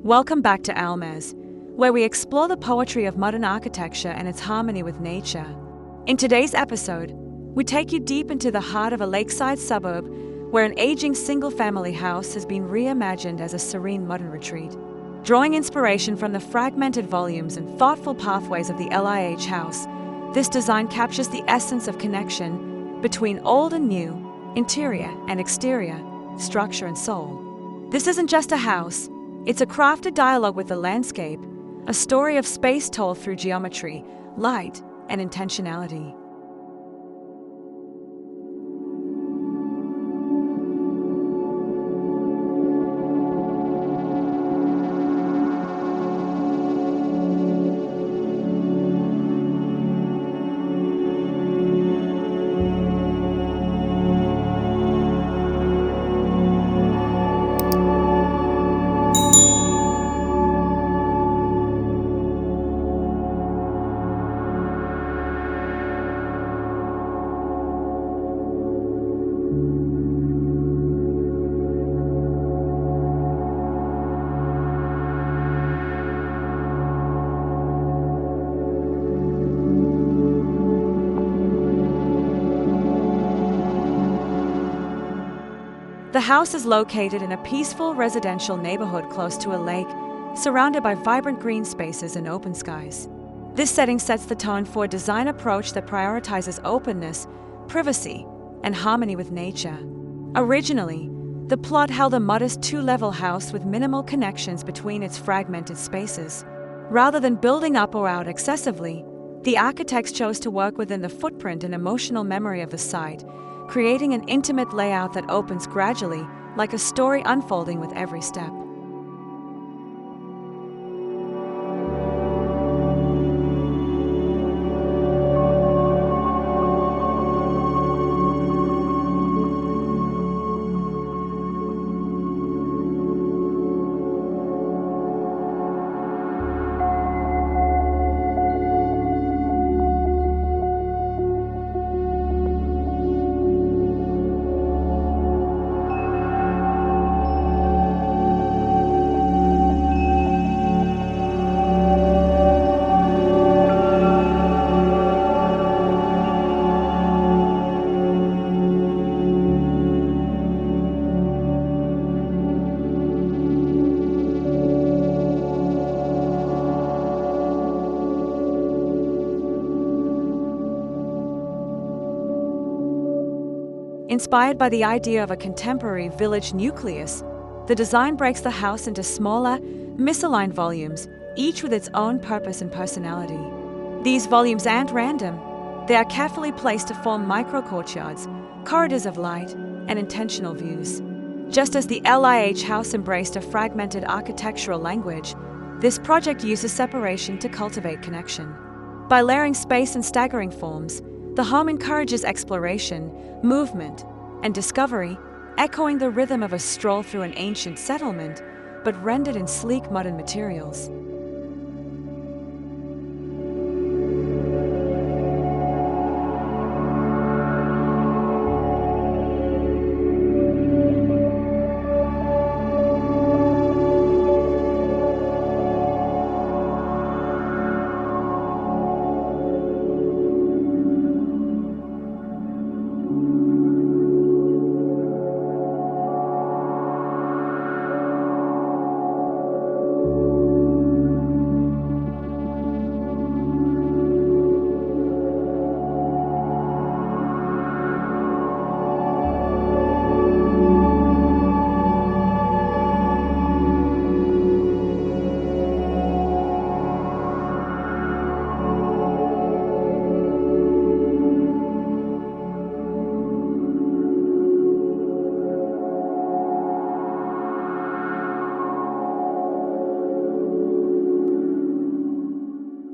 Welcome back to Almaz, where we explore the poetry of modern architecture and its harmony with nature. In today's episode, we take you deep into the heart of a lakeside suburb where an aging single-family house has been reimagined as a serene modern retreat. Drawing inspiration from the fragmented volumes and thoughtful pathways of the LIH House, this design captures the essence of connection between old and new, interior and exterior, structure and soul. This isn't just a house, it's a crafted dialogue with the landscape, a story of space told through geometry, light, and intentionality. The house is located in a peaceful residential neighborhood close to a lake, surrounded by vibrant green spaces and open skies. This setting sets the tone for a design approach that prioritizes openness, privacy, and harmony with nature. Originally, the plot held a modest two-level house with minimal connections between its fragmented spaces. Rather than building up or out excessively, the architects chose to work within the footprint and emotional memory of the site, creating an intimate layout that opens gradually, like a story unfolding with every step. Inspired by the idea of a contemporary village nucleus, the design breaks the house into smaller, misaligned volumes, each with its own purpose and personality. These volumes aren't random. They are carefully placed to form micro-courtyards, corridors of light, and intentional views. Just as the LIH House embraced a fragmented architectural language, this project uses separation to cultivate connection. By layering space and staggering forms, the home encourages exploration, movement, and discovery, echoing the rhythm of a stroll through an ancient settlement, but rendered in sleek modern materials.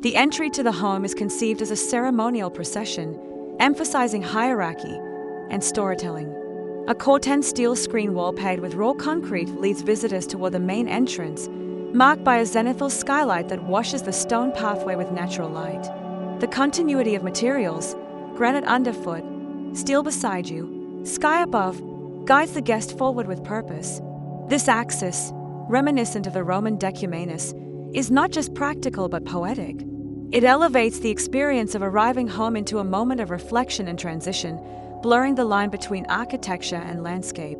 The entry to the home is conceived as a ceremonial procession, emphasizing hierarchy and storytelling. A corten steel screen wall paved with raw concrete leads visitors toward the main entrance, marked by a zenithal skylight that washes the stone pathway with natural light. The continuity of materials, granite underfoot, steel beside you, sky above, guides the guest forward with purpose. This axis, reminiscent of the Roman decumanus, is not just practical but poetic. It elevates the experience of arriving home into a moment of reflection and transition, blurring the line between architecture and landscape.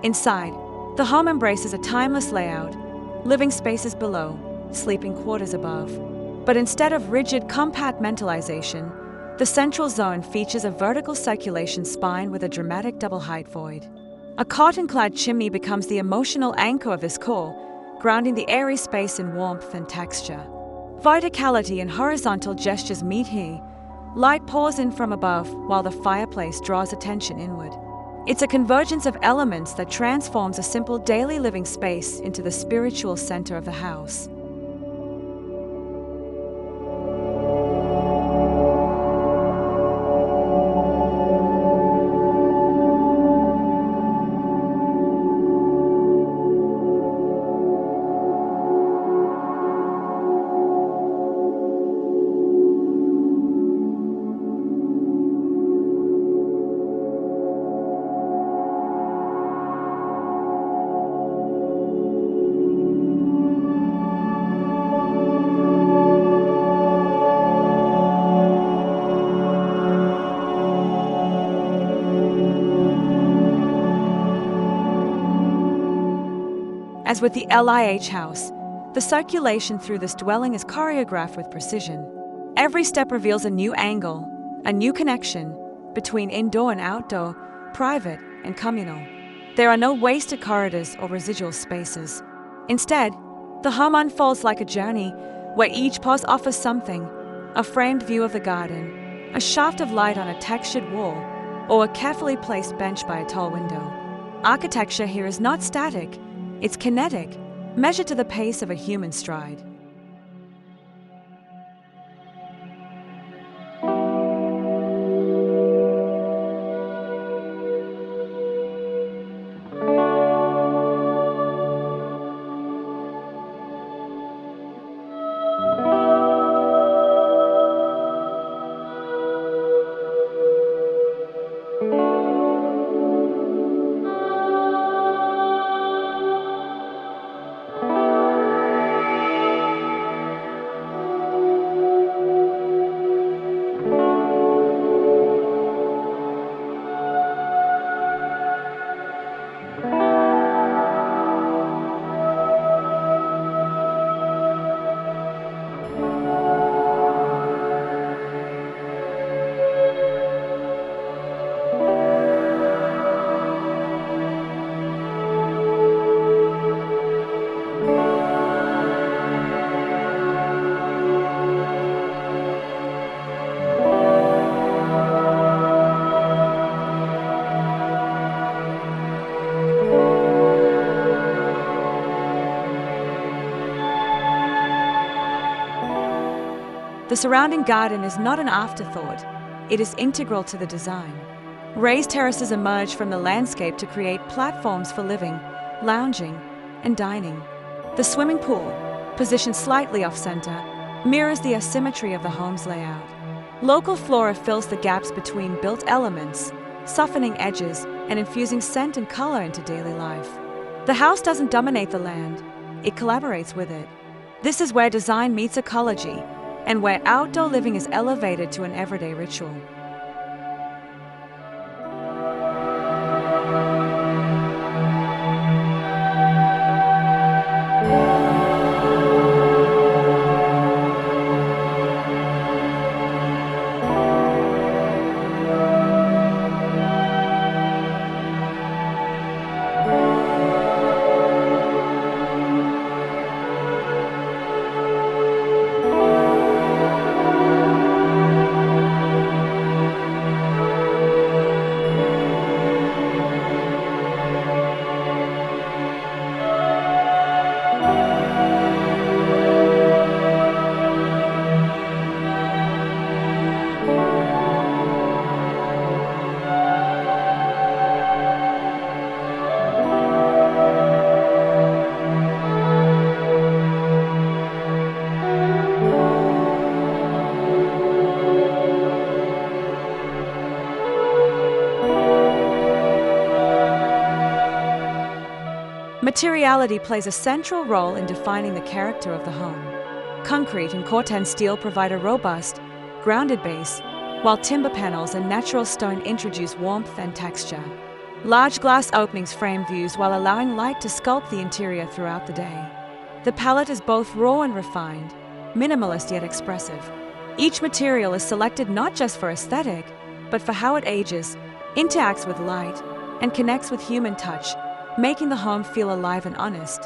Inside, the home embraces a timeless layout, living spaces below, sleeping quarters above. But instead of rigid compartmentalization, the central zone features a vertical circulation spine with a dramatic double-height void. A cotton-clad chimney becomes the emotional anchor of this core, grounding the airy space in warmth and texture. Verticality and horizontal gestures meet here. Light pours in from above, while the fireplace draws attention inward. It's a convergence of elements that transforms a simple daily living space into the spiritual center of the house. As with the LIH House, the circulation through this dwelling is choreographed with precision. Every step reveals a new angle, a new connection between indoor and outdoor, private and communal. There are no wasted corridors or residual spaces. Instead, the home unfolds like a journey where each pause offers something: a framed view of the garden, a shaft of light on a textured wall, or a carefully placed bench by a tall window. Architecture here is not static. It's kinetic, measured to the pace of a human stride. The surrounding garden is not an afterthought, it is integral to the design. Raised terraces emerge from the landscape to create platforms for living, lounging, and dining. The swimming pool, positioned slightly off-center, mirrors the asymmetry of the home's layout. Local flora fills the gaps between built elements, softening edges and infusing scent and color into daily life. The house doesn't dominate the land, it collaborates with it. This is where design meets ecology, and where outdoor living is elevated to an everyday ritual. Materiality plays a central role in defining the character of the home. Concrete and Corten steel provide a robust, grounded base, while timber panels and natural stone introduce warmth and texture. Large glass openings frame views while allowing light to sculpt the interior throughout the day. The palette is both raw and refined, minimalist yet expressive. Each material is selected not just for aesthetic, but for how it ages, interacts with light, and connects with human touch, making the home feel alive and honest.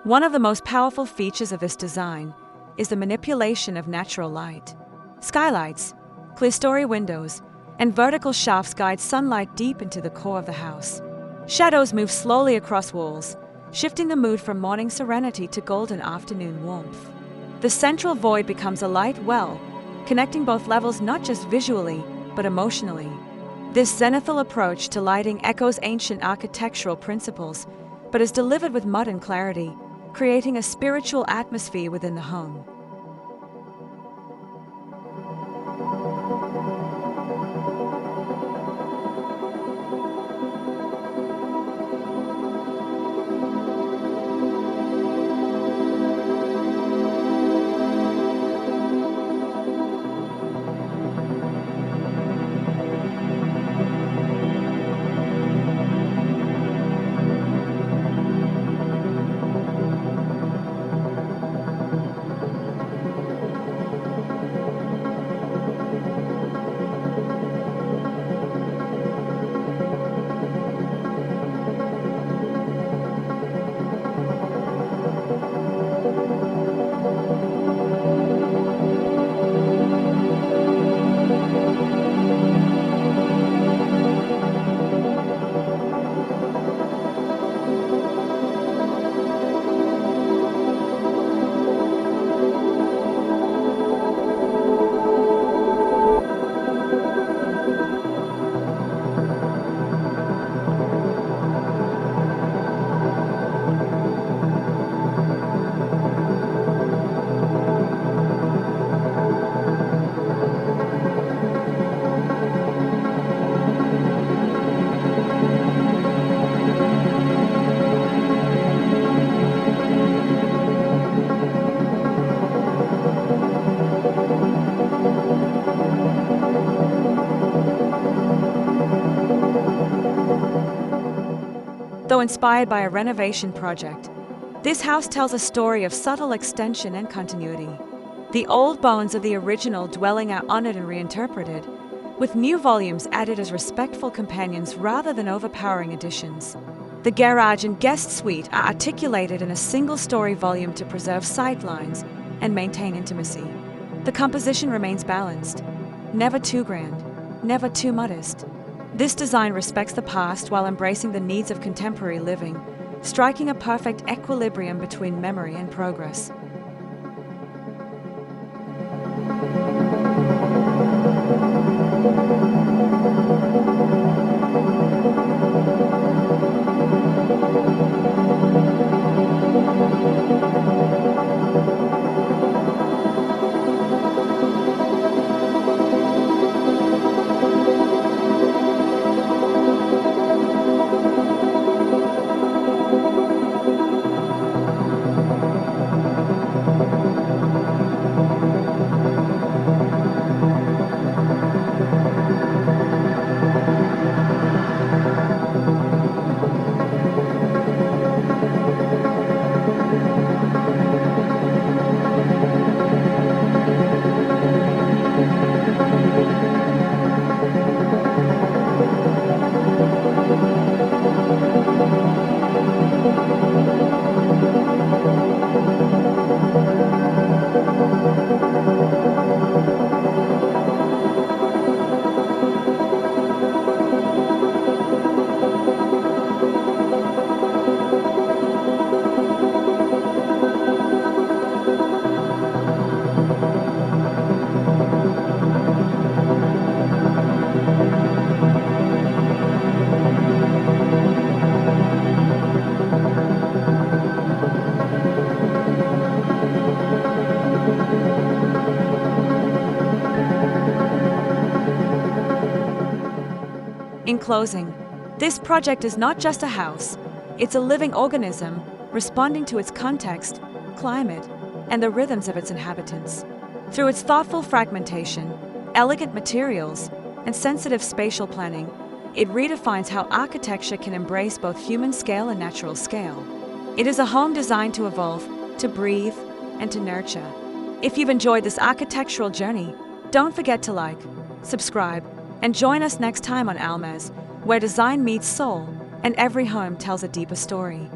One of the most powerful features of this design is the manipulation of natural light. Skylights, clerestory windows, and vertical shafts guide sunlight deep into the core of the house. Shadows move slowly across walls, shifting the mood from morning serenity to golden afternoon warmth. The central void becomes a light well, connecting both levels not just visually, but emotionally. This zenithal approach to lighting echoes ancient architectural principles, but is delivered with modern clarity, creating a spiritual atmosphere within the home. Though inspired by a renovation project, this house tells a story of subtle extension and continuity. The old bones of the original dwelling are honored and reinterpreted, with new volumes added as respectful companions rather than overpowering additions. The garage and guest suite are articulated in a single-story volume to preserve sight lines and maintain intimacy. The composition remains balanced, never too grand, never too modest. This design respects the past while embracing the needs of contemporary living, striking a perfect equilibrium between memory and progress. In closing, this project is not just a house, it's a living organism responding to its context, climate, and the rhythms of its inhabitants. Through its thoughtful fragmentation, elegant materials, and sensitive spatial planning, it redefines how architecture can embrace both human scale and natural scale. It is a home designed to evolve, to breathe, and to nurture. If you've enjoyed this architectural journey, don't forget to like, subscribe, and join us next time on Almaz, where design meets soul, and every home tells a deeper story.